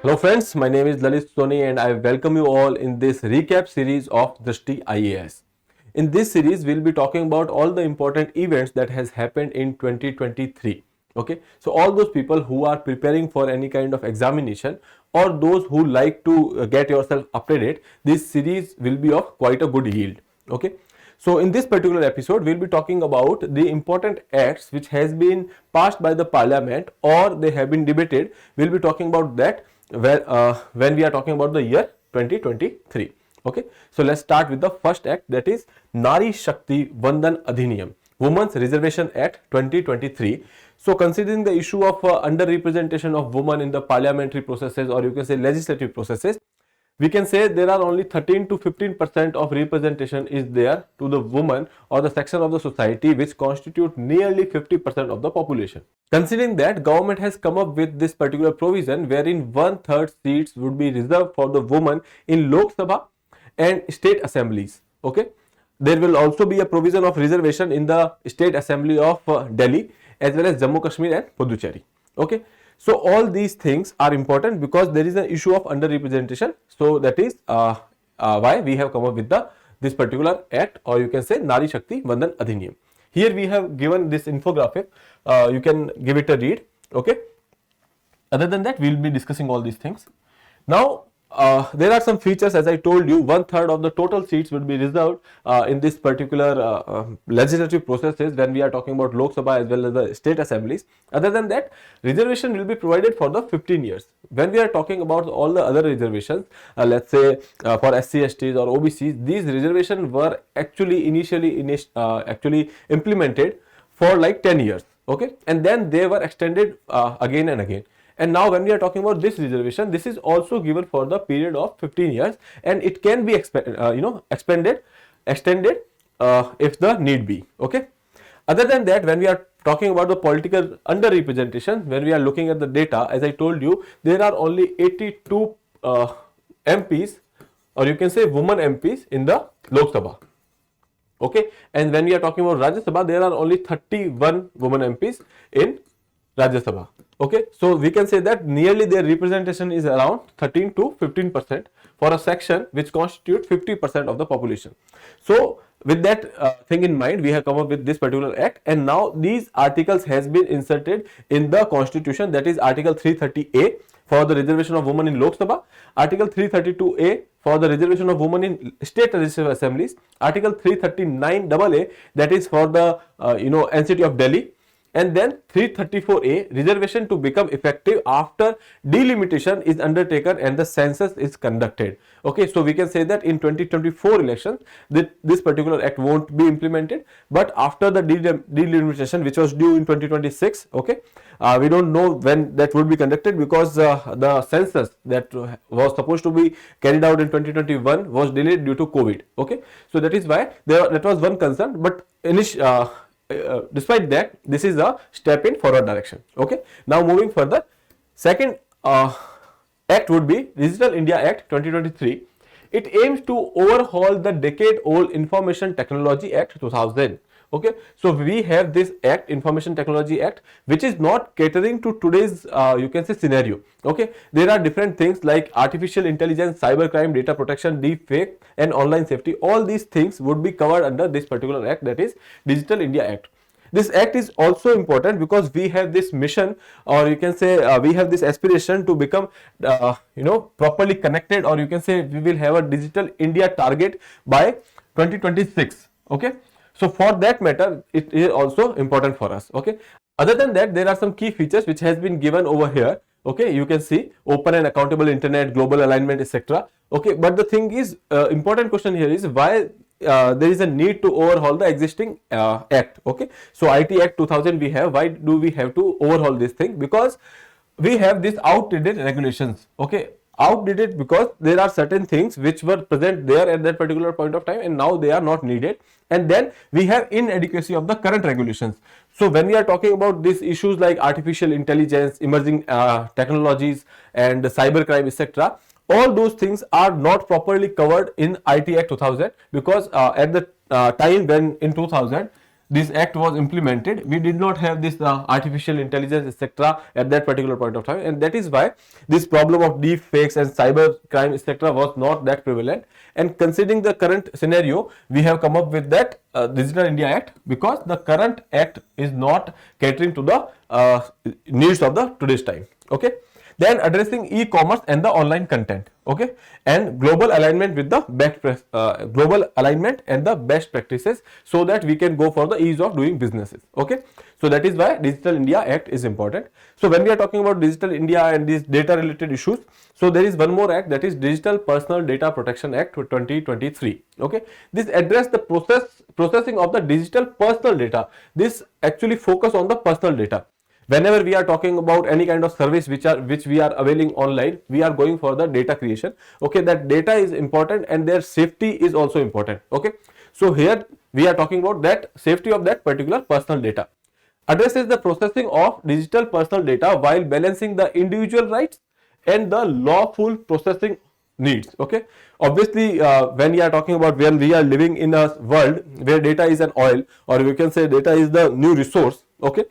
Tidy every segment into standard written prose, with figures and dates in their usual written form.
Hello friends, my name is Lalit Soni and I welcome you all in this recap series of Drishti IAS. In this series, we'll be talking about all the important events that has happened in 2023. Okay, so all those people who are preparing for any kind of examination or those who like to get yourself up to date, this series will be of quite a good yield. Okay, so in this particular episode, we'll be talking about the important acts which has been passed by the parliament or they have been debated. We'll be talking about that when we are talking about the year 2023. Okay, so let's start with the first act, that is Nari Shakti Vandan Adhiniyam, Women's Reservation Act 2023. So considering the issue of underrepresentation of women in the parliamentary processes, or you can say legislative processes, we can say there are only 13 to 15% of representation is there to the woman or the section of the society which constitute nearly 50% of the population. Considering that, government has come up with this particular provision wherein 1/3 seats would be reserved for the woman in Lok Sabha and state assemblies. Okay, there will also be a provision of reservation in the state assembly of Delhi as well as Jammu Kashmir and Puducherry. Okay, so all these things are important because there is an issue of underrepresentation. So that is why we have come up with this particular act, or you can say Nari Shakti Vandan Adhiniyam. Here we have given this infographic. You can give it a read. Okay. Other than that, we will be discussing all these things. Now, there are some features, as I told you, 1/3 of the total seats will be reserved in this particular legislative processes when we are talking about Lok Sabha as well as the state assemblies. Other than that, reservation will be provided for the 15 years. When we are talking about all the other reservations, let's say for SC, STs or OBCs, these reservations were actually initially implemented for like 10 years. Okay, and then they were extended again and again. And now when we are talking about this reservation, this is also given for the period of 15 years and it can be extended if the need be. Okay. Other than that, when we are talking about the political underrepresentation, when we are looking at the data, as I told you, there are only 82 MPs, or you can say women MPs in the Lok Sabha. Okay. And when we are talking about Rajya Sabha, there are only 31 women MPs in Rajya Sabha. Okay, so we can say that nearly their representation is around 13 to 15% for a section which constitutes 50% of the population. So with that thing in mind, we have come up with this particular act, and now these articles has been inserted in the constitution, that is article 330A for the reservation of women in Lok Sabha, article 332A for the reservation of women in state legislative assemblies, article 339AA that is for the NCT of Delhi, and then 334A, reservation to become effective after delimitation is undertaken and the census is conducted. Okay, so we can say that in 2024 elections, this particular act won't be implemented, but after the delimitation which was due in 2026, okay, we don't know when that would be conducted because the census that was supposed to be carried out in 2021 was delayed due to COVID. Okay, so that is why that was one concern, but despite that, this is a step in forward direction. Okay, now moving further, second act would be Digital India Act 2023. It aims to overhaul the decade-old Information Technology Act 2000. Okay, so we have this act, Information Technology Act, which is not catering to today's you can say scenario. Okay, there are different things like artificial intelligence, cybercrime, data protection, deep fake and online safety. All these things would be covered under this particular act, that is Digital India Act. This act is also important because we have this mission, or you can say we have this aspiration to become properly connected, or you can say we will have a Digital India target by 2026. Okay, so for that matter, it is also important for us. Okay, other than that, there are some key features which has been given over here. Okay, you can see open and accountable internet, global alignment, etc. Okay, but the thing is, important question here is why there is a need to overhaul the existing act. Okay, so IT Act 2000 we have. Why do we have to overhaul this thing? Because we have these outdated regulations. Okay, outdated because there are certain things which were present there at that particular point of time and now they are not needed, and then we have inadequacy of the current regulations. So when we are talking about these issues like artificial intelligence, emerging technologies and cybercrime, etc., all those things are not properly covered in IT Act 2000 because at the time when in 2000 this act was implemented, we did not have this artificial intelligence, etc., at that particular point of time, and that is why this problem of deep fakes and cyber crime, etc., was not that prevalent. And considering the current scenario, we have come up with that Digital India Act, because the current act is not catering to the needs of the today's time. Okay. Then addressing e-commerce and the online content, okay, and global alignment with the global alignment and the best practices, so that we can go for the ease of doing businesses. Okay, so that is why Digital India Act is important. So when we are talking about Digital India and these data related issues, so there is one more act, that is Digital Personal Data Protection Act 2023. Okay, this address the processing of the digital personal data. This actually focus on the personal data. Whenever we are talking about any kind of service which we are availing online, we are going for the data creation. Okay, that data is important and their safety is also important. Okay, so here we are talking about that safety of that particular personal data. Addresses the processing of digital personal data while balancing the individual rights and the lawful processing needs. Okay, obviously when we are talking about, when we are living in a world where data is an oil, or we can say data is the new resource. Okay,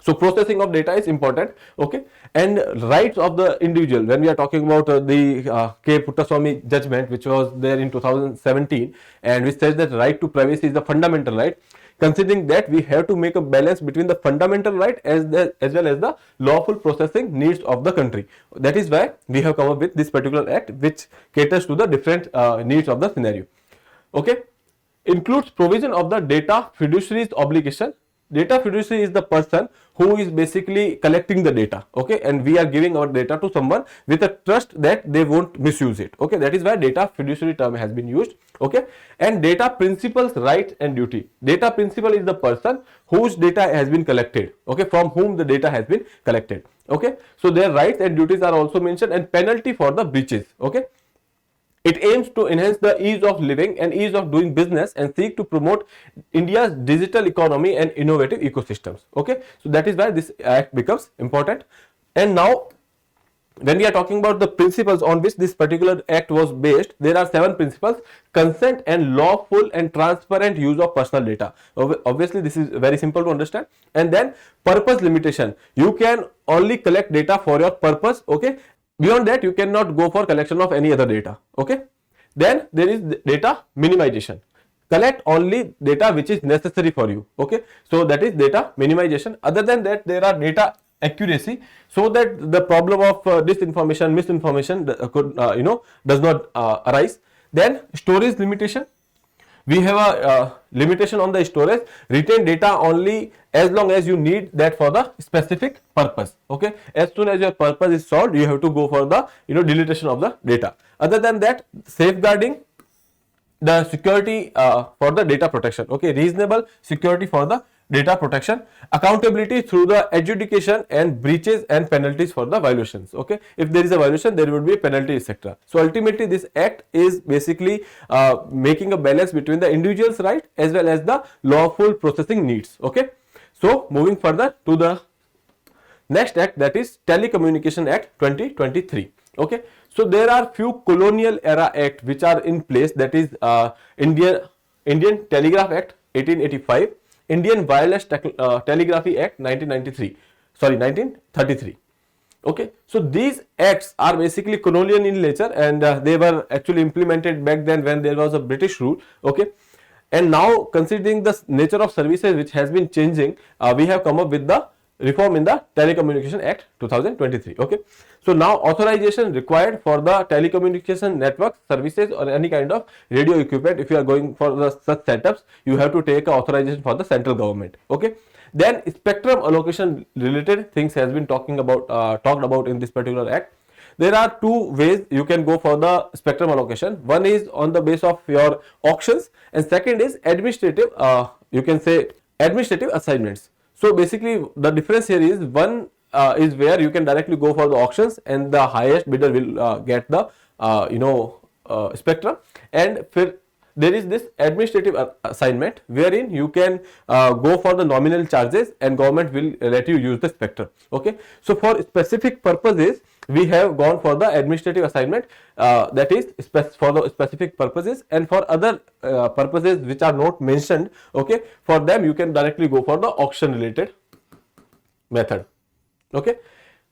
so processing of data is important. Okay, and rights of the individual, when we are talking about the K. Puttaswamy judgment, which was there in 2017, and which says that right to privacy is the fundamental right. Considering that, we have to make a balance between the fundamental right as well as the lawful processing needs of the country. That is why we have come up with this particular act, which caters to the different needs of the scenario. Okay, includes provision of the data fiduciary's obligation. Data fiduciary is the person who is basically collecting the data. Okay, and we are giving our data to someone with a trust that they won't misuse it. Okay, that is why data fiduciary term has been used. Okay, and data principals, right and duty. Data principal is the person whose data has been collected. Okay, from whom the data has been collected. Okay, so their rights and duties are also mentioned, and penalty for the breaches. Okay, it aims to enhance the ease of living and ease of doing business and seek to promote India's digital economy and innovative ecosystems. Okay, so that is why this act becomes important. And now, when we are talking about the principles on which this particular act was based, there are 7 principles: consent and lawful and transparent use of personal data. Obviously, this is very simple to understand. And then purpose limitation. You can only collect data for your purpose. Okay, beyond that, you cannot go for collection of any other data. Okay, then there is data minimization. Collect only data which is necessary for you. Okay, so that is data minimization. Other than that, there are data accuracy, so that the problem of disinformation, misinformation could does not arise. Then storage limitation. We have a limitation on the storage. Retain data only as long as you need that for the specific purpose. Okay, as soon as your purpose is solved, you have to go for the deletion of the data. Other than that, safeguarding the security for the data protection. Okay, reasonable security for the data protection. Accountability through the adjudication and breaches and penalties for the violations. Okay, if there is a violation, there would be a penalty, etc. So ultimately, this act is basically making a balance between the individual's right as well as the lawful processing needs. Okay, so moving further to the next act, that is Telecommunication Act 2023. Okay, so there are few colonial era act which are in place, that is Indian Telegraph Act 1885, Indian Wireless Telegraphy Act 1933. Okay, so these acts are basically colonial in nature, and they were actually implemented back then when there was a British rule. Okay, and now considering the nature of services which has been changing, we have come up with the reform in the Telecommunication Act 2023. Okay, so now authorization required for the telecommunication network services or any kind of radio equipment. If you are going for the such setups, you have to take authorization for the central government. Okay, then spectrum allocation related things has been talked about in this particular act. There are 2 ways you can go for the spectrum allocation. One is on the base of your auctions, and second is administrative you can say administrative assignments. So basically, the difference here is one is where you can directly go for the auctions, and the highest bidder will get the spectrum, and there is this administrative assignment wherein you can go for the nominal charges and government will let you use the spectrum. Okay, so for specific purposes we have gone for the administrative assignment, that is for the specific purposes, and for other purposes which are not mentioned, okay, for them you can directly go for the auction related method. Okay,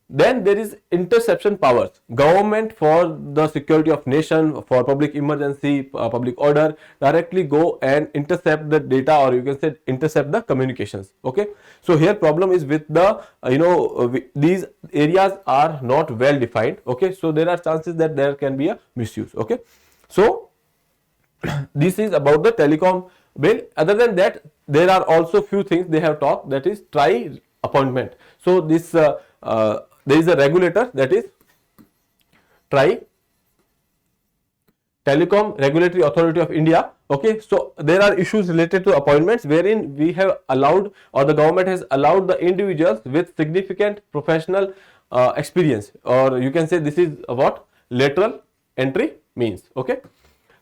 then there is interception powers. Government for the security of nation, for public emergency, public order, directly go and intercept the data, or you can say intercept the communications. Okay, so here problem is with the these areas are not well defined. Okay, so there are chances that there can be a misuse. Okay, so this is about the telecom bill. Other than that, there are also few things they have talked, that is TRAI appointment. So this there is a regulator, that is TRAI, Telecom Regulatory Authority of India. Okay, so there are issues related to appointments wherein we have allowed, or the government has allowed, the individuals with significant professional experience, or you can say this is what lateral entry means. Okay,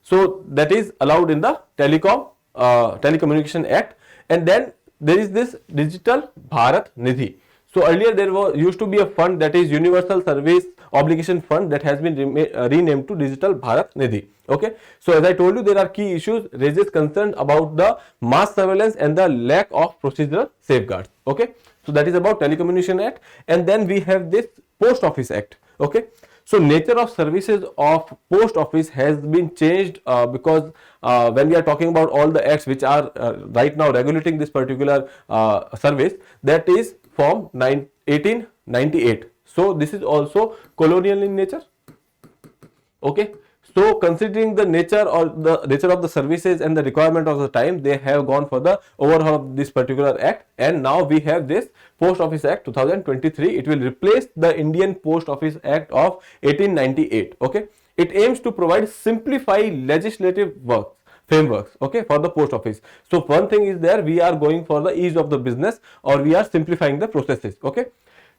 so that is allowed in the Telecommunication Act. And then there is this Digital Bharat Nidhi. So earlier there used to be a fund, that is Universal Service Obligation Fund, that has been renamed to Digital Bharat Nidhi. Okay, so as I told you, there are key issues raises concern about the mass surveillance and the lack of procedural safeguards. Okay, so that is about Telecommunication Act. And then we have this Post Office Act. Okay, so nature of services of post office has been changed because when we are talking about all the acts which are right now regulating this particular service, that is from 1898. So this is also colonial in nature. Okay, so considering the nature or the nature of the services and the requirement of the time, they have gone for the overhaul of this particular act. And now we have this Post Office Act 2023. It will replace the Indian Post Office Act of 1898. Okay, it aims to provide simplified legislative frameworks, okay, for the post office. So one thing is there, we are going for the ease of the business, or we are simplifying the processes. Okay,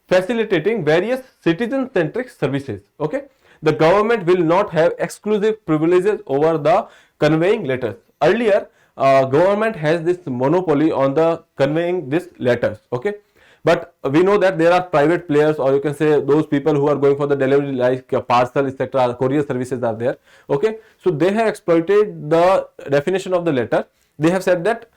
facilitating various citizen centric services. Okay, the government will not have exclusive privileges over the conveying letters. Earlier government has this monopoly on the conveying these letters. Okay, but we know that there are private players, or you can say those people who are going for the delivery, like parcel, etc., courier services are there. Okay, so they have exploited the definition of the letter. They have said that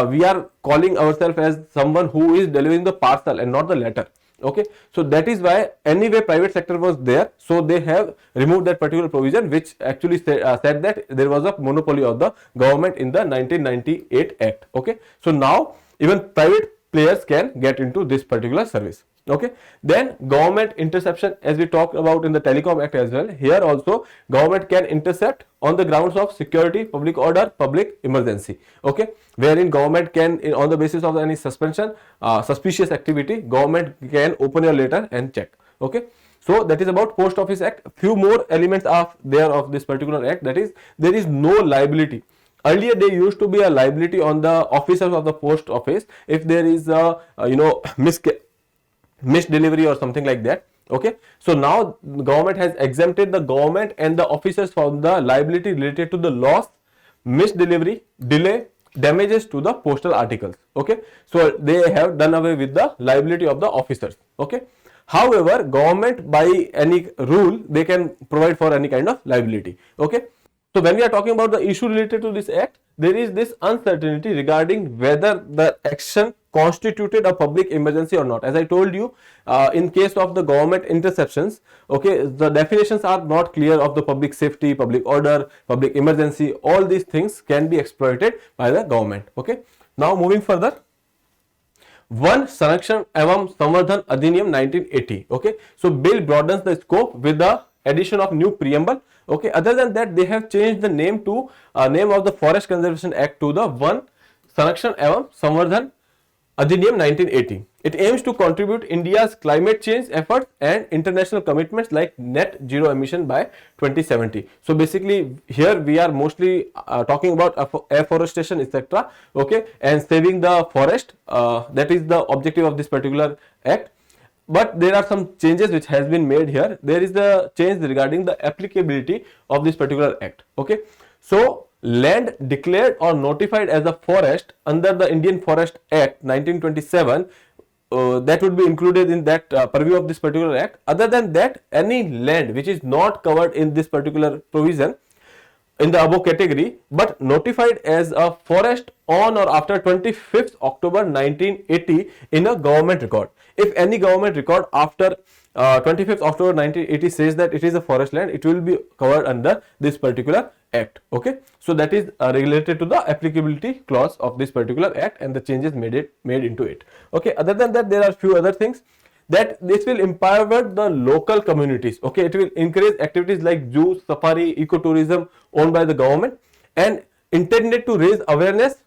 we are calling ourselves as someone who is delivering the parcel and not the letter. Okay, so that is why anyway private sector was there, so they have removed that particular provision, which actually said that there was a monopoly of the government in the 1998 Act. Okay, so now even private players can get into this particular service. Okay, then government interception, as we talked about in the Telecom Act as well, here also government can intercept on the grounds of security, public order, public emergency. Okay, wherein government can, on the basis of any suspension, suspicious activity, government can open your letter and check. Okay, so that is about Post Office Act. Few more elements are there of this particular act, that is there is no liability. Earlier there used to be a liability on the officers of the post office if there is a misdelivery or something like that. Okay, so now the government has exempted the government and the officers from the liability related to the loss, misdelivery, delay, damages to the postal articles. Okay, so they have done away with the liability of the officers. Okay, however, government by any rule they can provide for any kind of liability. Okay, so when we are talking about the issue related to this act, there is this uncertainty regarding whether the action constituted a public emergency or not. As I told you, in case of the government interceptions, okay, the definitions are not clear of the public safety, public order, public emergency. All these things can be exploited by the government. Okay, now moving further, One Sanrakshan एवं संवर्धन अधिनियम 1980. Okay, so bill broadens the scope with the addition of new preamble. Okay, other than that, they have changed the name to name of the Forest Conservation Act to the One Sanrakshan एवं संवर्धन अधिनियम 1980. It aims to contribute India's climate change efforts and international commitments like net zero emission by 2070. So basically here we are mostly talking about afforestation, etc. Okay, and saving the forest. That is the objective of this particular act. But there are some changes which has been made here. There is the change regarding the applicability of this particular act. Okay, so land declared or notified as a forest under the Indian Forest Act 1927, that would be included in that purview of this particular act. Other than that, any land which is not covered in this particular provision in the above category but notified as a forest on or after 25th October 1980 in a government record. If any government record after 25th October 1980 says that it is a forest land, it will be covered under this particular act. Okay, so that is related to the applicability clause of this particular act and the changes made into it. Okay, other than that, there are few other things that this will empower the local communities. Okay, it will encourage activities like zoo, safari, ecotourism owned by the government and intended to raise awareness,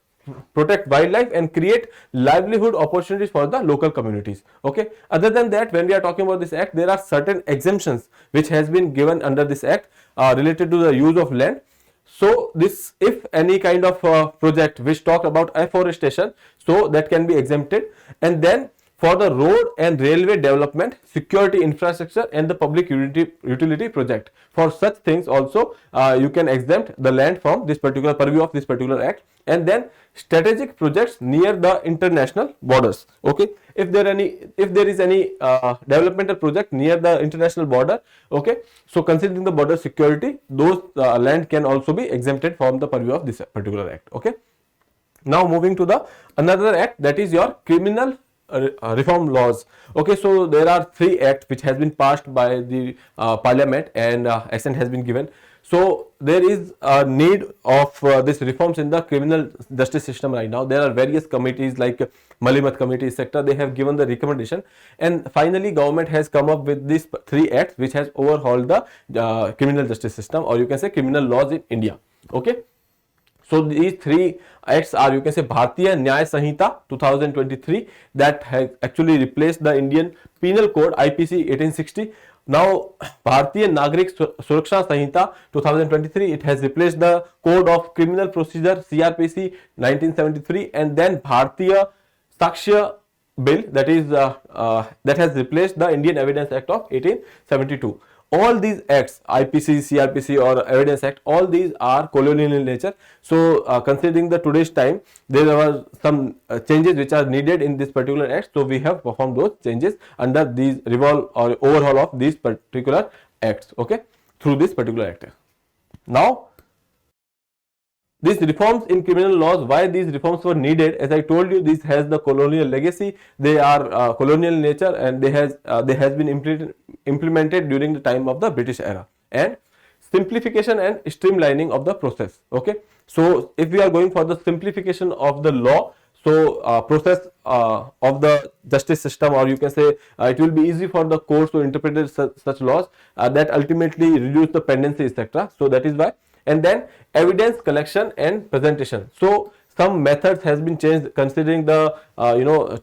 protect wildlife and create livelihood opportunities for the local communities. Okay, other than that, when we are talking about this act, there are certain exemptions which has been given under this act related to the use of land. So this, if any kind of project which talked about afforestation, so that can be exempted. And then for the road and railway development, security infrastructure and the public utility project, for such things also you can exempt the land from this particular purview of this particular act. And then strategic projects near the international borders. Okay, if there is any developmental project near the international border, okay, so considering the border security, those land can also be exempted from the purview of this particular act. Okay, now moving to the another act, that is your criminal reform laws. Okay, so there are 3 acts which has been passed by the parliament and assent has been given. So there is a need of this reforms in the criminal justice system right now. There are various committees like Malimat committee, etc. They have given the recommendation, and finally government has come up with these 3 acts which has overhauled the criminal justice system, or you can say criminal laws in India. Okay, so these 3 acts are, you can say, Bharatiya Nyaya Sanhita 2023, that has actually replaced the Indian Penal Code IPC 1860. Now Bharatiya Nagrik Suraksha Sanhita 2023, it has replaced the Code of Criminal Procedure CRPC 1973, and then Bharatiya Sakshya Bill, that is that has replaced the Indian Evidence Act of 1872. All these acts, IPC, CRPC or Evidence Act, all these are colonial in nature. So considering the today's time, there are some changes which are needed in this particular act. So we have performed those changes under these revolve or overhaul of these particular acts. Okay, through this particular act. Now, these reforms in criminal laws, why these reforms were needed? As I told you, this has the colonial legacy. They are colonial in nature, and they has been implemented during the time of the British era. And simplification and streamlining of the process. Okay, so if we are going for the simplification of the law, so process of the justice system, or you can say it will be easy for the courts to interpret such laws that ultimately reduce the pendency, etc. So that is why. And then evidence collection and presentation. So some methods has been changed considering the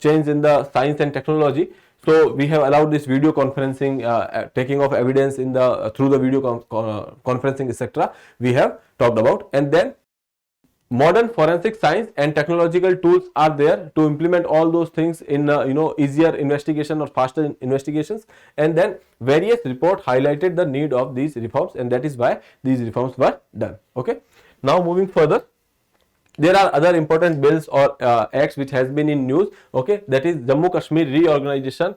change in the science and technology. So we have allowed this video conferencing, taking of evidence in the through the video conferencing, etc. We have talked about. And then modern forensic science and technological tools are there to implement all those things in easier investigation or faster investigations. And then various reports highlighted the need of these reforms, and that is why these reforms were done. Okay, now moving further, there are other important bills or acts which has been in news. Okay, that is Jammu Kashmir Reorganization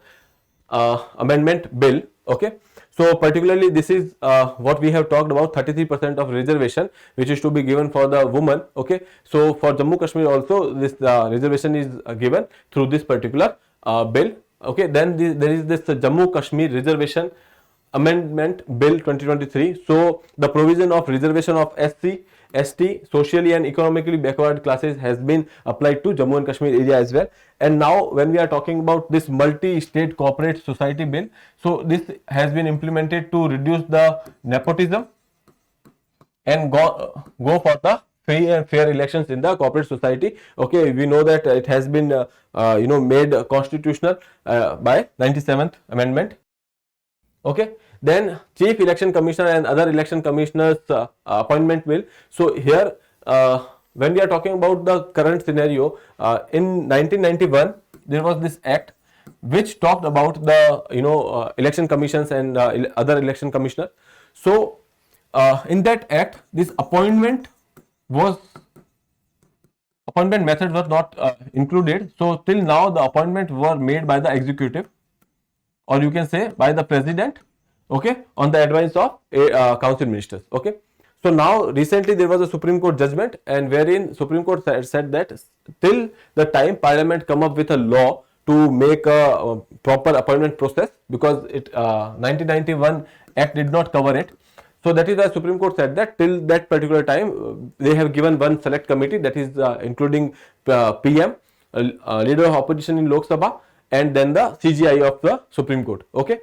Amendment Bill. Okay, so particularly this is what we have talked about, 33% of reservation which is to be given for the woman. Okay, so for Jammu Kashmir also this reservation is given through this particular bill. Okay, then there is this Jammu Kashmir Reservation Amendment Bill 2023. So the provision of reservation of SC, ST, socially and economically backward classes has been applied to Jammu and Kashmir area as well. And now when we are talking about this multi-state corporate society bill, so this has been implemented to reduce the nepotism and go for the fair elections in the corporate society. Okay, we know that it has been made constitutional by 97th Amendment. Okay, then Chief Election Commissioner and other election commissioners appointment bill. So here when we are talking about the current scenario, in 1991 there was this act which talked about the election commissions and other election commissioners. So in that act, this appointment was appointment methods were not included. So till now the appointment were made by the executive, or you can say by the president, okay, on the advice of a council ministers. Okay, so now recently there was a Supreme Court judgment, and wherein Supreme Court said that till the time Parliament come up with a law to make a proper appointment process, because it 1991 Act did not cover it. So that is why Supreme Court said that till that particular time they have given one select committee, that is including PM, leader of opposition in Lok Sabha, and then the CGI of the Supreme Court. Okay,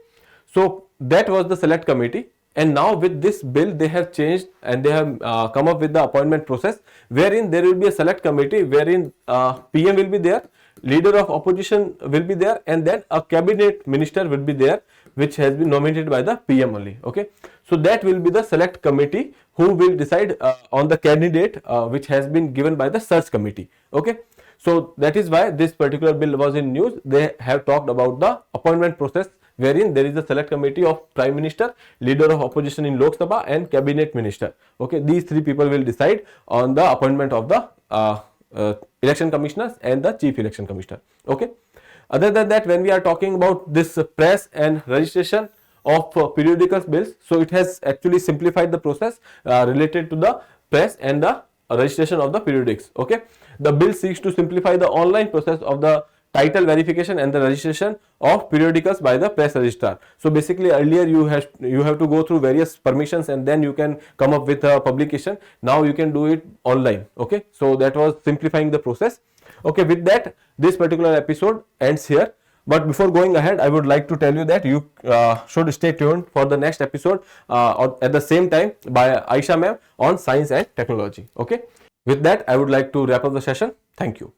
so that was the select committee, and now with this bill they have changed and they have come up with the appointment process, wherein there will be a select committee wherein PM will be there, leader of opposition will be there, and then a cabinet minister will be there, which has been nominated by the PM only. Okay, so that will be the select committee who will decide on the candidate which has been given by the search committee. Okay, so that is why this particular bill was in news. They have talked about the appointment process, wherein there is a select committee of Prime Minister, leader of opposition in Lok Sabha, and cabinet minister. Okay, these three people will decide on the appointment of the election commissioners and the chief election commissioner. Okay, other than that, when we are talking about this press and registration of periodicals bills, so it has actually simplified the process related to the press and the registration of the periodics. Okay, the bill seeks to simplify the online process of the title verification and the registration of periodicals by the press registrar. So basically earlier you have to go through various permissions and then you can come up with a publication. Now you can do it online. Okay, so that was simplifying the process. Okay, with that this particular episode ends here. But before going ahead, I would like to tell you that you should stay tuned for the next episode at the same time by Aisha ma'am on science and technology. Okay, with that I would like to wrap up the session. Thank you.